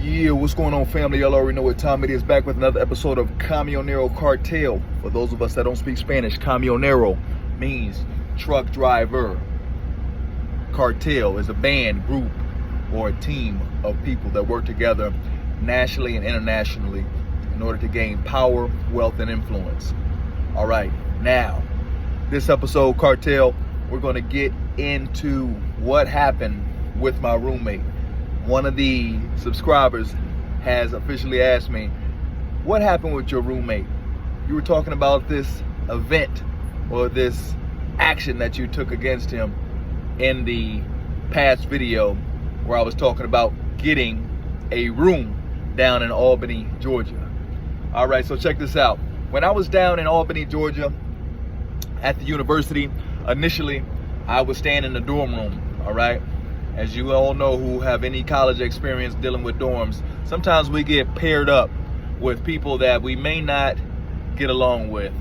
Yeah, what's going on, family? Y'all already know what time it is. Back with another episode of Camionero Cartel. For those of us that don't speak Spanish, Camionero means truck driver. Cartel is a band, group, or a team of people that work together nationally and internationally in order to gain power, wealth, and influence. All right, now, this episode, Cartel, we're going to get into what happened with my roommate. One of the subscribers has officially asked me, what happened with your roommate? You were talking about this event or this action that you took against him in the past video where I was talking about getting a room down in Albany, Georgia. All right, so check this out. When I was down in Albany, Georgia at the university, initially I was staying in the dorm room, all right? As you all know who have any college experience dealing with dorms, sometimes we get paired up with people that we may not get along with.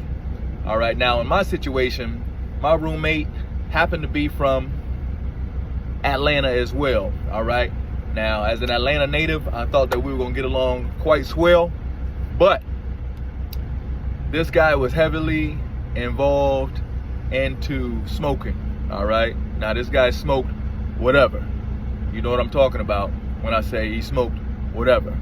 All right, now in my situation, my roommate happened to be from Atlanta as well. All right, now as an Atlanta native, I thought that we were gonna get along quite swell, but this guy was heavily involved into smoking. All right, now this guy smoked whatever. You know what I'm talking about when I say he smoked whatever.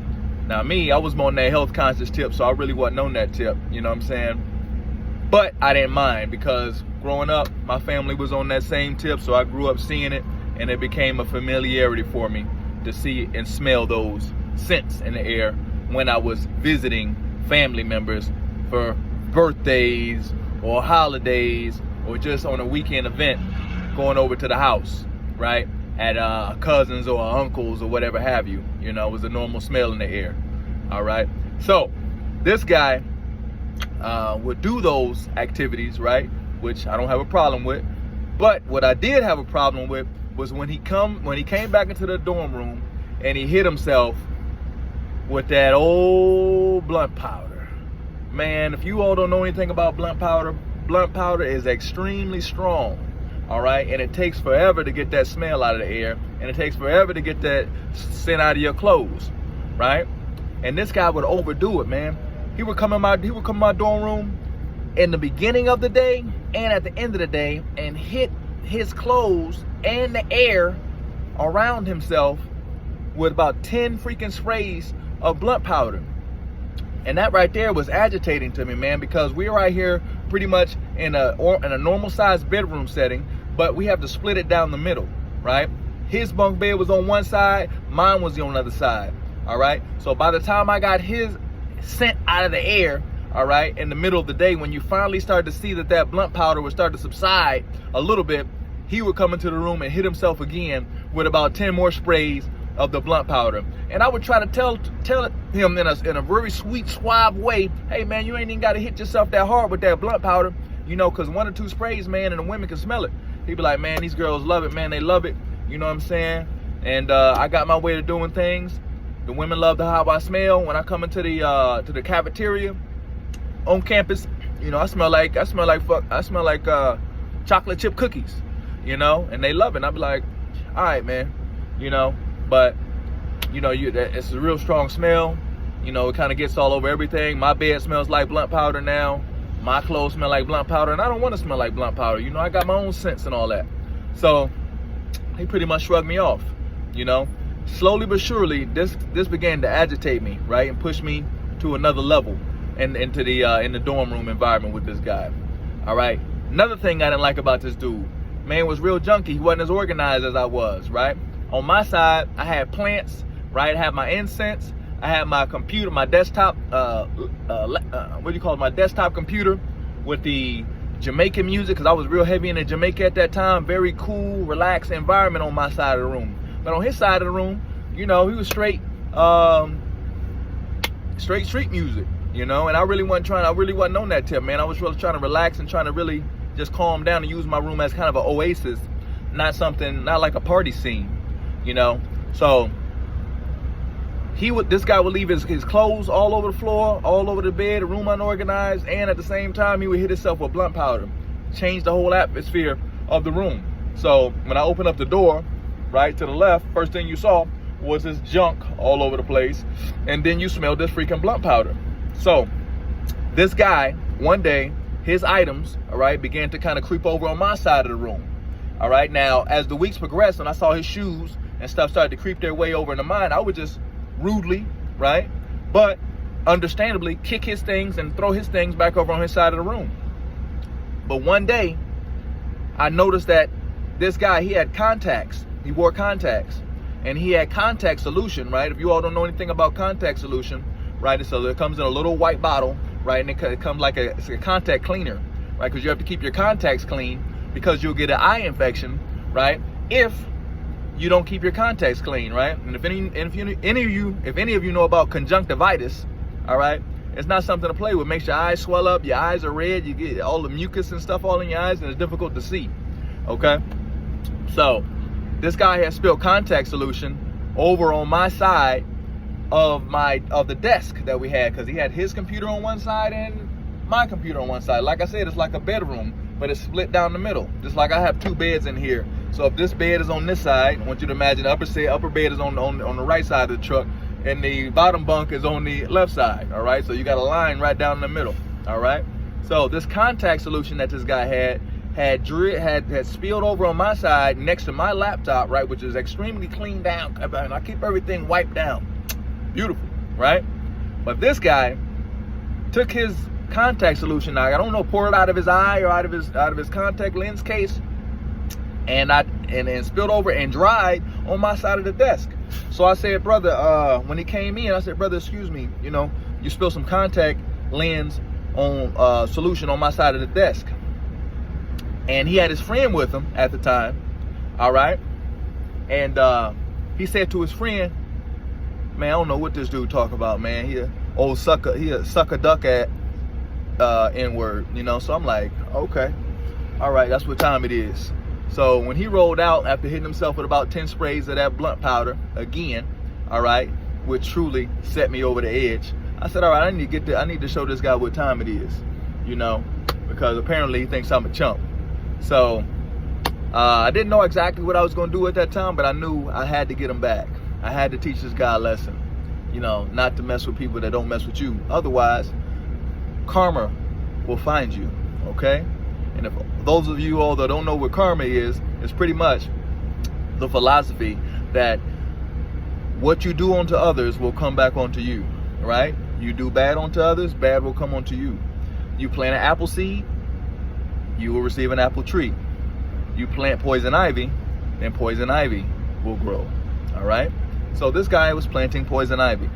Now me, I was more on that health conscious tip, so I really wasn't on that tip, you know what I'm saying? But I didn't mind because growing up, my family was on that same tip, so I grew up seeing it, and it became a familiarity for me to see and smell those scents in the air when I was visiting family members for birthdays or holidays or just on a weekend event, going over to the house, right, at cousins or uncles or whatever have you. You know, it was a normal smell in the air. All right, so this guy would do those activities, right, which I don't have a problem with. But what I did have a problem with was when he came back into the dorm room and he hit himself with that old blunt powder. Man, if you all don't know anything about blunt powder is extremely strong. All right, and it takes forever to get that smell out of the air, and it takes forever to get that scent out of your clothes, right? And this guy would overdo it, man. He would come in my dorm room in the beginning of the day and at the end of the day and hit his clothes and the air around himself with about 10 freaking sprays of blunt powder. And that right there was agitating to me, man, because we're right here pretty much in a normal sized bedroom setting, but we have to split it down the middle, right? His bunk bed was on one side, mine was on the other side, all right? So by the time I got his scent out of the air, all right, in the middle of the day, when you finally started to see that blunt powder would start to subside a little bit, he would come into the room and hit himself again with about 10 more sprays of the blunt powder. And I would try to tell him in a very sweet, suave way, hey man, you ain't even got to hit yourself that hard with that blunt powder, you know, because 1 or 2 sprays, man, and the women can smell it. He'd be like, man, these girls love it, man, they love it, you know what I'm saying? And I got my way of doing things. The women love how I smell when I come into the cafeteria on campus. You know, I smell like chocolate chip cookies, you know, and they love it. And I be like, all right, man, you know. But, you know, it's a real strong smell. You know, it kind of gets all over everything. My bed smells like blunt powder now. My clothes smell like blunt powder, and I don't want to smell like blunt powder. You know, I got my own scents and all that. So he pretty much shrugged me off, you know. Slowly but surely, this began to agitate me, right, and push me to another level in the dorm room environment with this guy. All right. Another thing I didn't like about this dude, man, was real junky. He wasn't as organized as I was, right? On my side, I had plants, right? I had my incense. I had my computer, my desktop, my desktop computer with the Jamaican music, because I was real heavy into Jamaica at that time. Very cool, relaxed environment on my side of the room. But on his side of the room, you know, he was straight street music, you know, and I really wasn't on that tip, man. I was really trying to relax and trying to really just calm down and use my room as kind of an oasis, not like a party scene. You know, so this guy would leave his clothes all over the floor, all over the bed, the room unorganized, and at the same time he would hit himself with blunt powder, change the whole atmosphere of the room. So when I opened up the door, right to the left, first thing you saw was his junk all over the place. And then you smelled this freaking blunt powder. So this guy, one day, his items, all right, began to kind of creep over on my side of the room. All right, now, as the weeks progressed and I saw his shoes and stuff started to creep their way over into mine, I would just rudely, right, but understandably kick his things and throw his things back over on his side of the room. But one day, I noticed that this guy, he had contacts. He wore contacts. And he had contact solution, right? If you all don't know anything about contact solution, right, so it comes in a little white bottle, right, and it comes like it's a contact cleaner, right, because you have to keep your contacts clean because you'll get an eye infection, right, if you don't keep your contacts clean, right? And if any of you know about conjunctivitis, all right, it's not something to play with. It makes your eyes swell up, your eyes are red, you get all the mucus and stuff all in your eyes, and it's difficult to see. Okay, so this guy has spilled contact solution over on my side of the desk that we had, because he had his computer on one side and my computer on one side. Like I said, it's like a bedroom, but it's split down the middle. Just like I have two beds in here. So if this bed is on this side, I want you to imagine the upper bed is on the right side of the truck, and the bottom bunk is on the left side. All right, so you got a line right down the middle. All right, so this contact solution that this guy had spilled over on my side next to my laptop, right, which is extremely cleaned down. I keep everything wiped down, beautiful, right? But this guy took his contact solution, now I don't know, poured it out of his eye or out of his contact lens case, and spilled over and dried on my side of the desk. So I said, brother, when he came in, I said, brother, excuse me, you spilled some contact lens on solution on my side of the desk. And he had his friend with him at the time, all right? And he said to his friend, man, I don't know what this dude talk about, man. He a sucker duck at N-word, so I'm like, okay, all right, that's what time it is. So when he rolled out after hitting himself with about 10 sprays of that blunt powder again, all right, which truly set me over the edge, I said, all right, I need to show this guy what time it is, because apparently he thinks I'm a chump. So I didn't know exactly what I was going to do at that time, but I knew I had to get him back. I had to teach this guy a lesson, not to mess with people that don't mess with you. Otherwise, karma will find you, okay? And if those of you all that don't know what karma is, it's pretty much the philosophy that what you do unto others will come back onto you, right? You do bad unto others, bad will come onto you. You plant an apple seed, you will receive an apple tree. You plant poison ivy, then poison ivy will grow, all right? So this guy was planting poison ivy.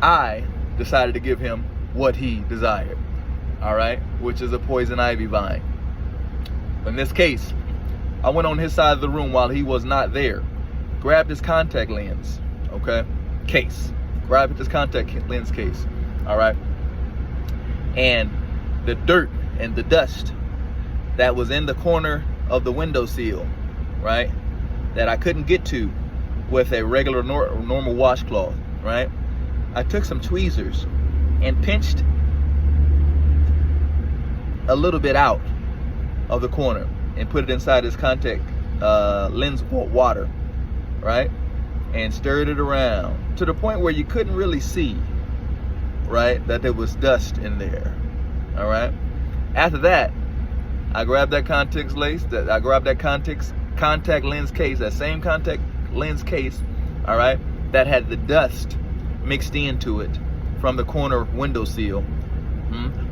I decided to give him what he desired, all right, which is a poison ivy vine. In this case, I went on his side of the room while he was not there, grabbed his contact lens, okay, grabbed his contact lens case, all right, and the dirt and the dust that was in the corner of the windowsill, right, that I couldn't get to with a regular normal washcloth, right, I took some tweezers and pinched a little bit out of the corner and put it inside his contact lens water, right, and stirred it around to the point where you couldn't really see, right, that there was dust in there, all right. After that, I grabbed that contact lens case, that same contact lens case, all right, that had the dust mixed into it from the corner windowsill,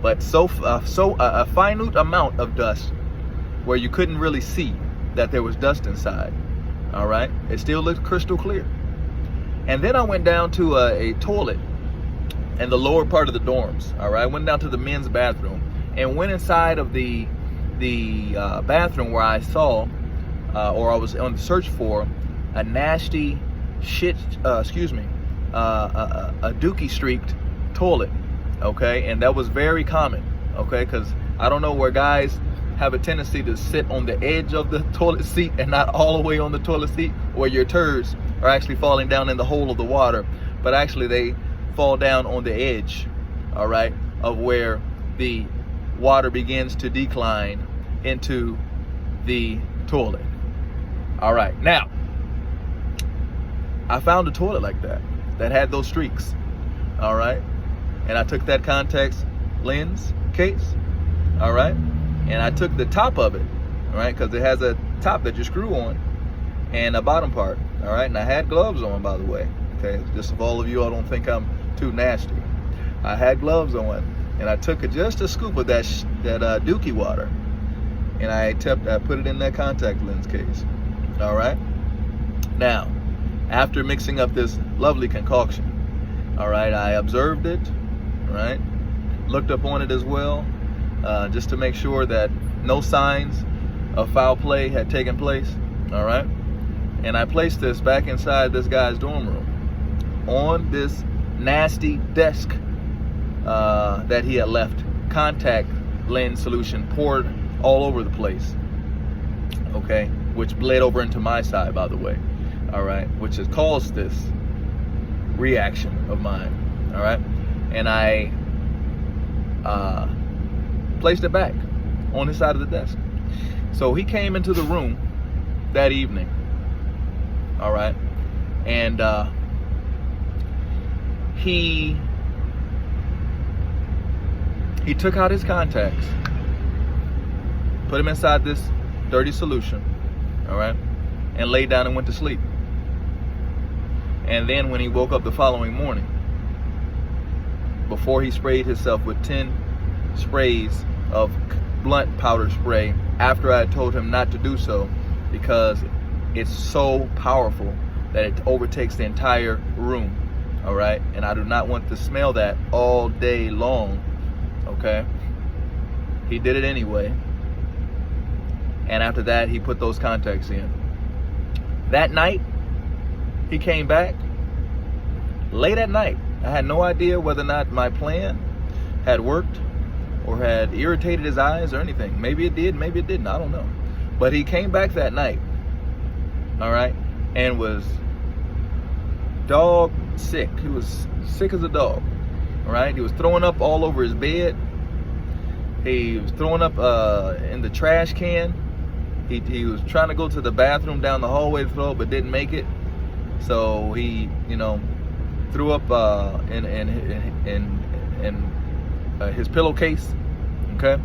but a finite amount of dust where you couldn't really see that there was dust inside, all right. It still looked crystal clear. And then I went down to a toilet in the lower part of the dorms, all right. I went down to the men's bathroom and went inside of the bathroom where I saw, or I was on the search for, a nasty a dookie streaked toilet, okay. And that was very common, okay, because I don't know where guys have a tendency to sit on the edge of the toilet seat and not all the way on the toilet seat where your turds are actually falling down in the hole of the water, but actually they fall down on the edge, all right, of where the water begins to decline into the toilet. All right, now I found a toilet like that had those streaks. All right. And I took that contact lens case. All right. And I took the top of it. All right. Because it has a top that you screw on and a bottom part. All right. And I had gloves on, by the way. Okay. Just of all of you, I don't think I'm too nasty. I had gloves on and I took just a scoop of that dookie water and I put it in that contact lens case. All right. Now, after mixing up this lovely concoction, all right, I observed it, all right, looked up on it as well, just to make sure that no signs of foul play had taken place, all right, and I placed this back inside this guy's dorm room on this nasty desk that he had left contact lens solution poured all over the place, okay, which bled over into my side, by the way. All right, which has caused this reaction of mine. All right, and I placed it back on his side of the desk. So he came into the room that evening. All right, and he took out his contacts, put them inside this dirty solution. All right, and laid down and went to sleep. And then when he woke up the following morning, before he sprayed himself with 10 sprays of blunt powder spray, after I had told him not to do so because it's so powerful that it overtakes the entire room, all right? And I do not want to smell that all day long, okay? He did it anyway. And after that, he put those contacts in. That night, he came back late at night. I had no idea whether or not my plan had worked or had irritated his eyes or anything. Maybe it did, maybe it didn't, I don't know. But he came back that night, all right, and was dog sick. He was sick as a dog, all right? He was throwing up all over his bed. He was throwing up in the trash can. He was trying to go to the bathroom down the hallway to throw up, but didn't make it. So he, threw up in his pillowcase. Okay.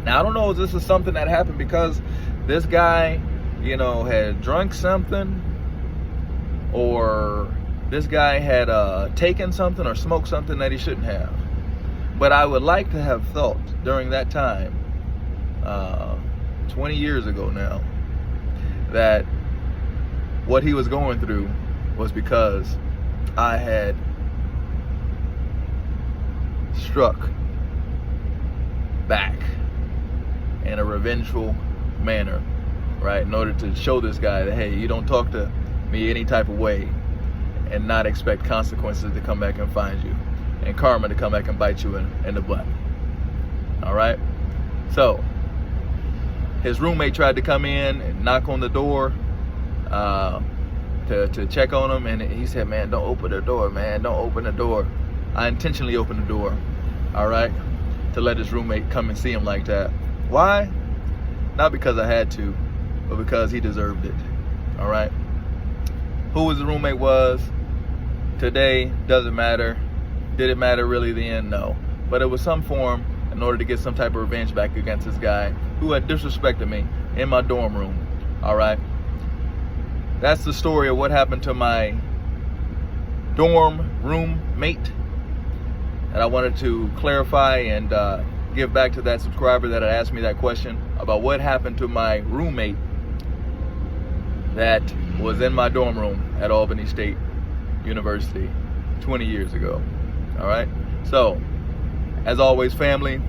Now I don't know if this is something that happened because this guy, had drunk something, or this guy had taken something or smoked something that he shouldn't have. But I would like to have thought during that time, 20 years ago now, that what he was going through was because I had struck back in a revengeful manner, right? In order to show this guy that, hey, you don't talk to me any type of way and not expect consequences to come back and find you and karma to come back and bite you in the butt. All right? So his roommate tried to come in and knock on the door to check on him, and he said, man, don't open the door, man, don't open the door. I intentionally opened the door, all right, to let his roommate come and see him like that. Why? Not because I had to, but because he deserved it, all right? Who his roommate was today doesn't matter. Did it matter really then? No. But it was some form in order to get some type of revenge back against this guy who had disrespected me in my dorm room, all right? That's the story of what happened to my dorm roommate. And I wanted to clarify and give back to that subscriber that had asked me that question about what happened to my roommate that was in my dorm room at Albany State University 20 years ago. All right. So, as always, family,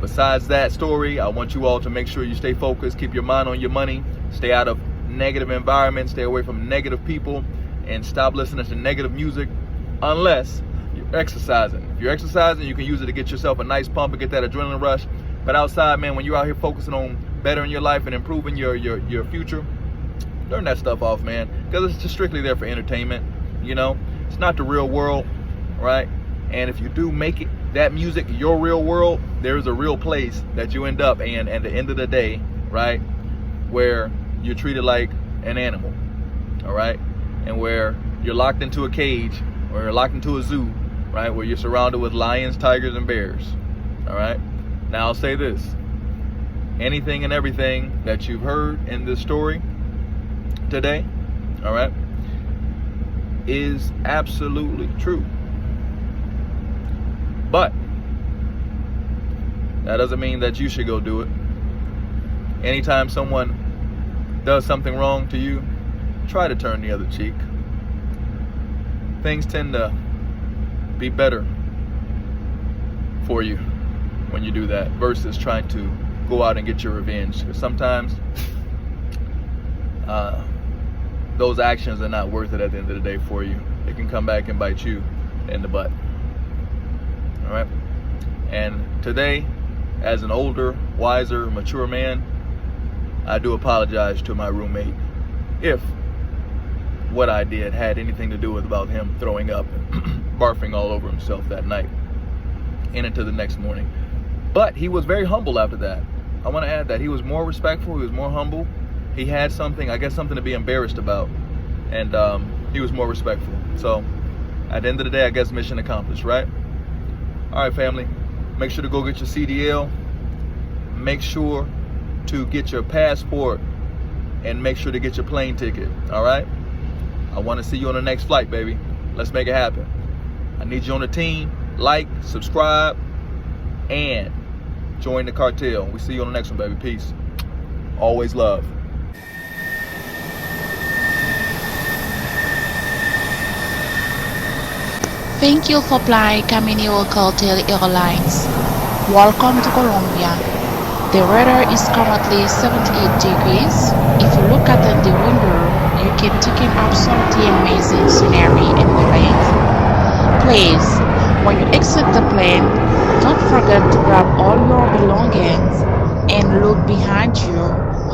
besides that story, I want you all to make sure you stay focused, keep your mind on your money, stay out of negative environments, stay away from negative people, and stop listening to negative music unless you're exercising. If you're exercising, you can use it to get yourself a nice pump and get that adrenaline rush. But outside, man, when you're out here focusing on bettering your life and improving your future, turn that stuff off, man, because it's just strictly there for entertainment. It's not the real world, right? And if you do make it that music your real world, there is a real place that you end up in at the end of the day, right, where you're treated like an animal, all right? and where you're locked into a cage or you're locked into a zoo, right, where you're surrounded with lions, tigers, and bears. All right. Now I'll say this: anything and everything that you've heard in this story today, all right, is absolutely true. But that doesn't mean that you should go do it. Anytime someone does something wrong to you, try to turn the other cheek. Things tend to be better for you when you do that versus trying to go out and get your revenge. Because sometimes those actions are not worth it at the end of the day for you. It can come back and bite you in the butt. All right. And today, as an older, wiser, mature man, I do apologize to my roommate if what I did had anything to do with about him throwing up and barfing all over himself that night and into the next morning. But he was very humble after that. I want to add that he was more respectful, he was more humble. He had something, I guess, something to be embarrassed about, and he was more respectful. So at the end of the day, I guess mission accomplished, right? All right, family, make sure to go get your CDL. Make sure to get your passport and make sure to get your plane ticket. All right, I want to see you on the next flight, baby. Let's make it happen. I need you on the team. Like, subscribe, and join the cartel. We see you on the next one, baby. Peace. Always love. Thank you for flying Camino Cartel Airlines. Welcome to Colombia. The weather is currently 78 degrees. If you look out the window, you can take in absolutely amazing scenery in the plane. Please, when you exit the plane, don't forget to grab all your belongings and look behind you.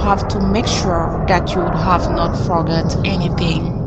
Have to make sure that you have not forgot anything.